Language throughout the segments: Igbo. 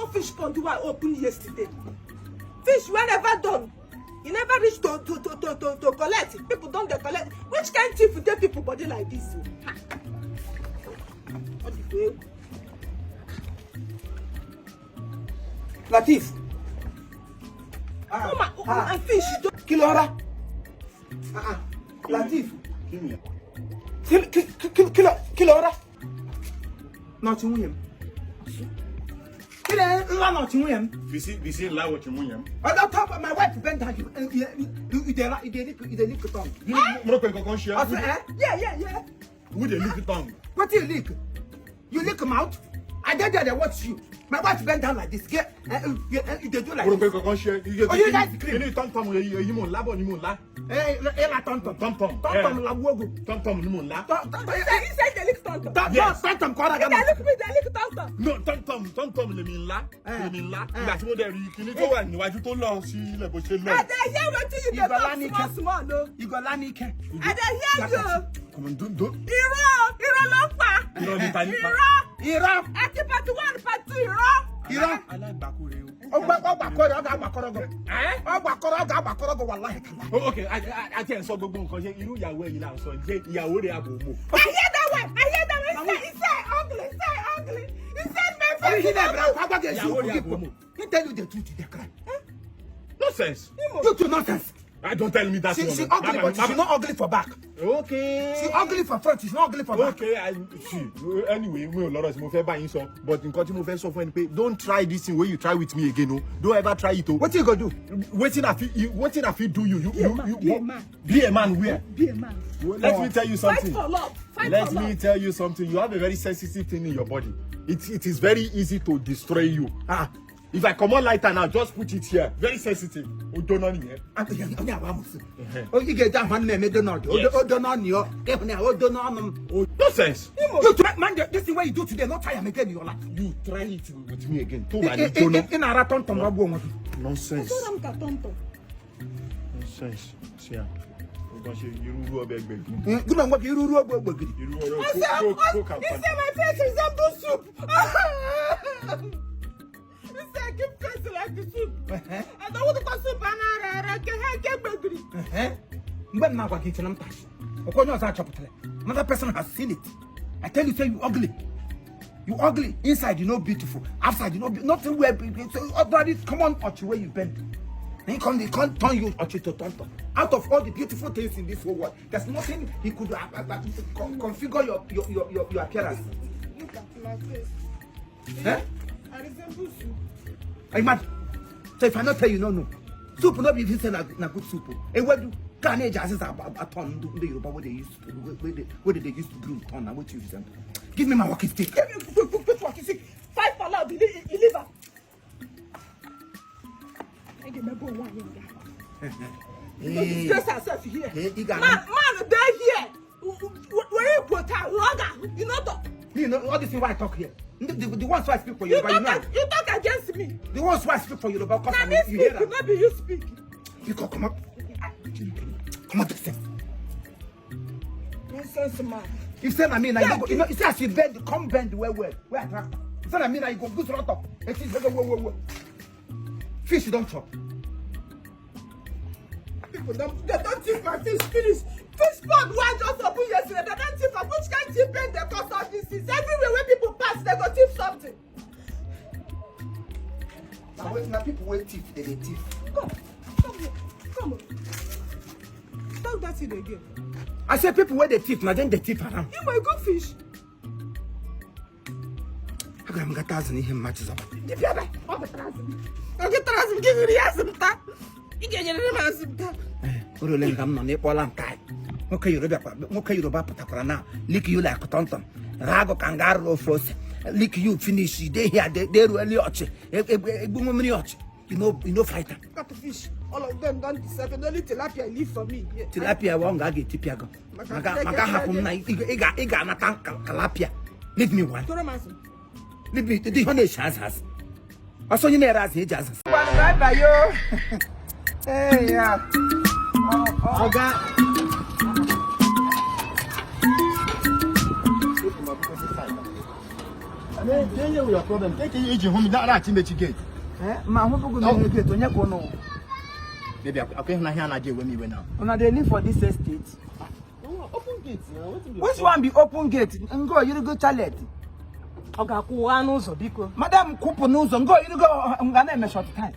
one fish pond I opened yesterday. Fish were never done. You never reach to collect. People don't collect. Which kind of thief would take people body like this? Latif. And fish. Kilora. Latif. Kilora. Nothing with him. Nothing with him. Visi la what you mean? I don't talk about my wife bent down. You lick the tongue. Yeah. Who they lick the tongue? What do you lick? You lick him out? I did that. I watch you. My wife bent down like this. They do like this. Oh, you guys scream. You tom tom you mon la bon you mon la. La tom la wogo. Tom you mon la. He said they lick tom. Yes. Tom They lick tom. No, tom le min la. Le min la. Ìgbà tí mo dé rí kíní tó wà níwájú tó lọ sí ilé bó ṣe lọ. I dey hear wetin you dey talk small no. Igolani ke. I dey hear you. Come on, don't. Irọ́ ló ń pa. Irọ́ ni ta ni pa. Irọ́. Àti part 1, part 2 irọ́. Alágbàkúrẹ́ o. Ọgbàkọ́rọ̀ wàláhì kàlá. Okay, I tell sọ gbogbo nǹkan ṣe irú ìyàwó ẹ̀yin là ń sọ jẹ́ ìyàwó rẹ̀ àbòmò. I hear that one. He said ugly. He said my He tell you the truth, they cry. Nonsense. You do nonsense. Don't tell me that. She ugly, but she's not ugly for back. Okay. She ugly for front, she's not ugly for back. Okay, anyway, we will lot mo fẹ́ bá yín sọ, but nǹkan tí mo fẹ́ sọ fún ẹni pé don't try this thing where you try with me again, no. Don't ever try it. What you gonna do? Waiting I feel do you. Be a man. Be a man where? Be a man. Let me tell you something. Fight for love. Let me tell you something. You have a very sensitive thing in your body. It is very easy to destroy you. If I come on lighter now, just put it here. Very sensitive. Oh, don't know here. Oh, you get that one name, don't know. Oh, don't know you. Oh, don't know. Nonsense. You try, man. This is what you do today. Not try again in your life. You try it with me again. In a raton tomorrow. Nonsense. Nonsense. See ya. You good on what you do. He said my face resembles soup. He said I keep facing like the soup. I don't want to call soup and I can't bakery. But now I get to them. Another person has seen it. I tell you, say you ugly. You ugly. Inside you know beautiful. Outside you know nothing where so everybody come on at you where you bend. They can't turn you to turn. Out of all the beautiful things in this whole world, there's nothing he could configure your appearance. Look at my face. Eh? I resemble soup. Hey man, so if I not tell you no, soup will not be even na good soup. And what do carnage as a ton the Yoruba what they used to what did they used to brew ton and what you resemble? Give me my walking stick. Put walking stick. Fight for love, deliver. I give my boy one in there. Disgrace herself here. Man, they're here. Where you put her? You know that. You know all this is why I talk here. The ones who I speak for you, but you know. You talk against me. The ones who I speak for you, but now me speak, not be you speak. You come up. Come on, this Nonsense, man. You say I mean, you know, you say as you bend, come bend where I track. You say I mean, you go good rot up. It is whoa. Fish you don't chop. People they don't think my fish finish. Fish pond why just open yesterday. They don't think of which kind of bend the cost of this is. Everywhere where people pass, they go thief something. Now people wait thief, they thief. Come on. Talk that thing again. I said people where they thief, now then they thief around. You my good fish. How come I got 1,000 in him matches up? The baby, I'll get 1,000. Give me the answer. You get your answer. Urulen gam no ne polan kai. Okay, Yoruba patakora now. Lick you like tonton. Rago kangaroo force. Lick you finish. They here, they really watch. You know fighter. Got to fish. All of them don't deserve it. Only tilapia live for me. Tilapia won't get tipiago. Maga happen na iga na tank kalapia. Leave me one. Leave me the honey has. Also you never as he just. Bye yo. Hey yeah. Oga. Then you your problem. Take it home that image gate. Ma who go no gate onye ko no. Baby, I can't hear na je when me now. Una dey live for this estate. Open gate now. Which one be open gate? Ngo you go chalet. Oga kuwa n'ụzọ biko. Madam kupu n'ụzọ ngo you go ngana eme short time.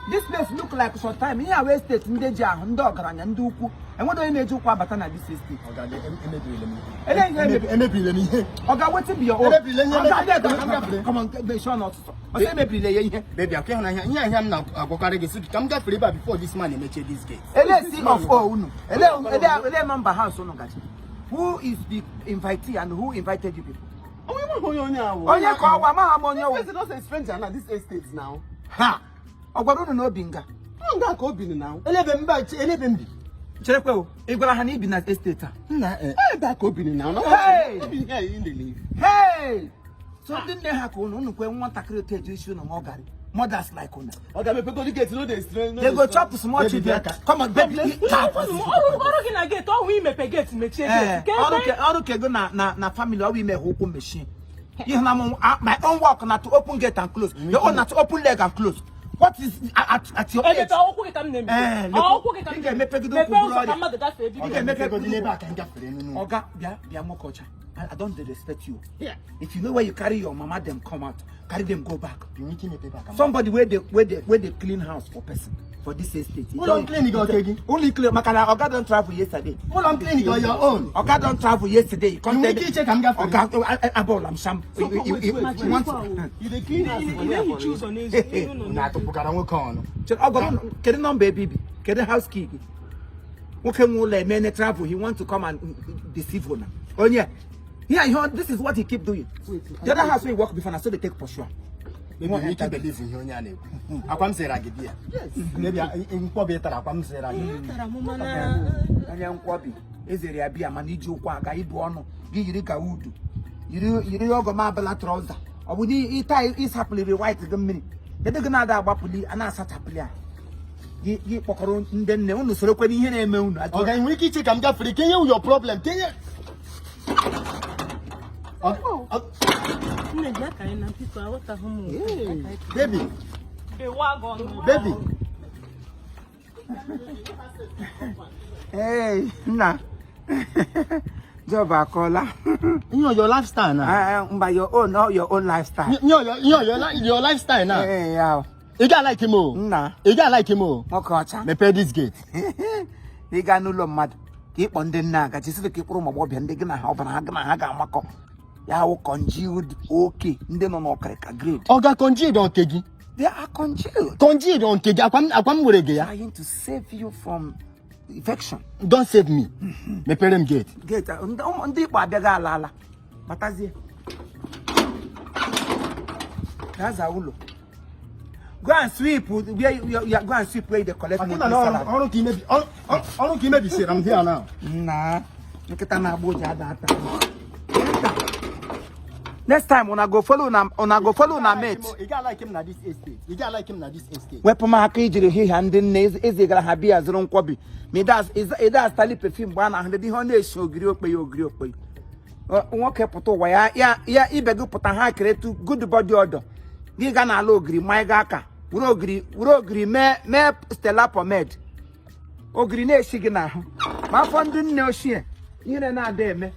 This place look like short time. Here we estate ndị ji ahụ ndị ọgaranya ndị ukwu. Enwedo onye na-eji ụkwụ abata na this estate. Oga emebile me. Emebile me ihe. Oga wetin be your own? Come on, be sure not. Oga emebile ye ihe. Baby, I can't hear. Here am na agokare ge sit. Come get forever before this man emeche this gate. Ele see of all unu. Ele member house unu gachi. Who is the invitee and who invited you people? Onye ko wa ma ha mo onye wo. It's not a stranger now this estate now. Ha. Ogwaro unu no binga. Nga ka obi now. Elebe mbi. Cherekwe o. Igwara ha na ibi na estate a. Na ebe ka obi now. Hey! Obi here in the live. Hey! So ndị nne ha ka unu kwe nwatakịrị oteju isi unu ma ọ gari. Mothers like una. Oga me pego gate no dey strain. They go chop small children. Come on, baby. Ọrụ gị na gate ọ imepe gate mechie gate. Ọrụ kego na family ọ ime okwu machine. You know my own work na to open gate and close. Your own na to open leg and close. What is at your age? Ọkụ gị ka m na-eme. Ọkụ gị ka m na-eme. Mepe ụzọ ka mmadụ gafee bi. Oga, bịa mokocha. I don't respect you. Yeah. If you know where you carry your mama, them come out. Carry them go back. Somebody where they clean house for person for this estate. Who don't clean it again? Only clean. Makana Oga don't travel yesterday. Who don't clean it on your own? Oga don't travel yesterday. You can't tell me. Check I'm gaffering. Oga, abol am sham. You the clean house. You choose on it. Na to pukara nwe kan. Oga, kede number baby. Kede housekeeping. Okay, mo le men travel. He want to come and deceive her. Oh yeah. Yeah, this is what he keep doing. The other house we work before, so they take for sure. Maybe you need to believe in your name. Akwam Seragidi. Yes. Maybe in Kobe Tarakwam Seragidi. Anya nkwabi. Ezeri abi amaniji ukwa aga ibu ono. Giyiri ka udu. Yiri ogo mabela trouser. Obudi ita is happily white the mini. Dede gna da agbapuli ana asachapuli a. Yi kpokoro ndị nne unu soro kwere ihe na-eme unu. Oga inwe ike iche ka m gafere kenye your problem. Kenye baby. Baby. Hey, nah. Job akola. Your lifestyle now. By your own lifestyle. Your lifestyle now. Hey, yeah. You got like him, Nah. You got like him, Okay. Me pay this gate. You got no lo mad. Keep on the naga. Just to keep room about and they're gonna help and haga mako. Ya will congealed okay. They no crack grade. Oga congealed on Kegi. They are congealed. Congealed on Kegi. Akwam murege ya. Trying to save you from infection. Don't save me. Me pay them gate. Gate. Ndi kwa bega lala. Matazie. That's a ulo. Go and sweep where you go and sweep where they collect money. Ono ki maybe say I'm here now. Nah. Nikita na boja that. Next time when I go follow na mate. You got like him na this estate. You got like him na this estate. Wepo ma akijiri hi handin eze gara habia zero nkwobi. Me das tali perfume bwana hande di honde shi ogiri okpe. Nwoke puto wa ya ibegu puta ha kretu good body odor. Gi ga na ala ogiri mai ga aka. Wuro ogiri me Stella pomade. Ogiri na eshi gi na ho. Ma fo ndu nne ohie. Ire na ada eme.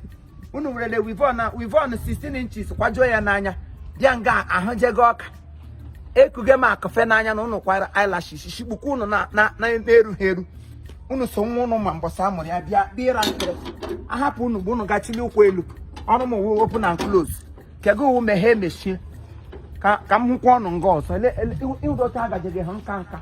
Unu were we've on 16 inches kwajo ya n'anya bia nga ahujego oka ekuge ma akafe n'anya na unu kwara eyelashes shikpuku unu na eru heru unu so nwa unu ma mbosa amuri ya bia nkere ahapụ unu bụ unu gachili ukwu elu ọnụ m wo open and close kego wo mehe mechie ka m hụkwa ọnụ nga ọzọ ile ịdọta agajege ha nka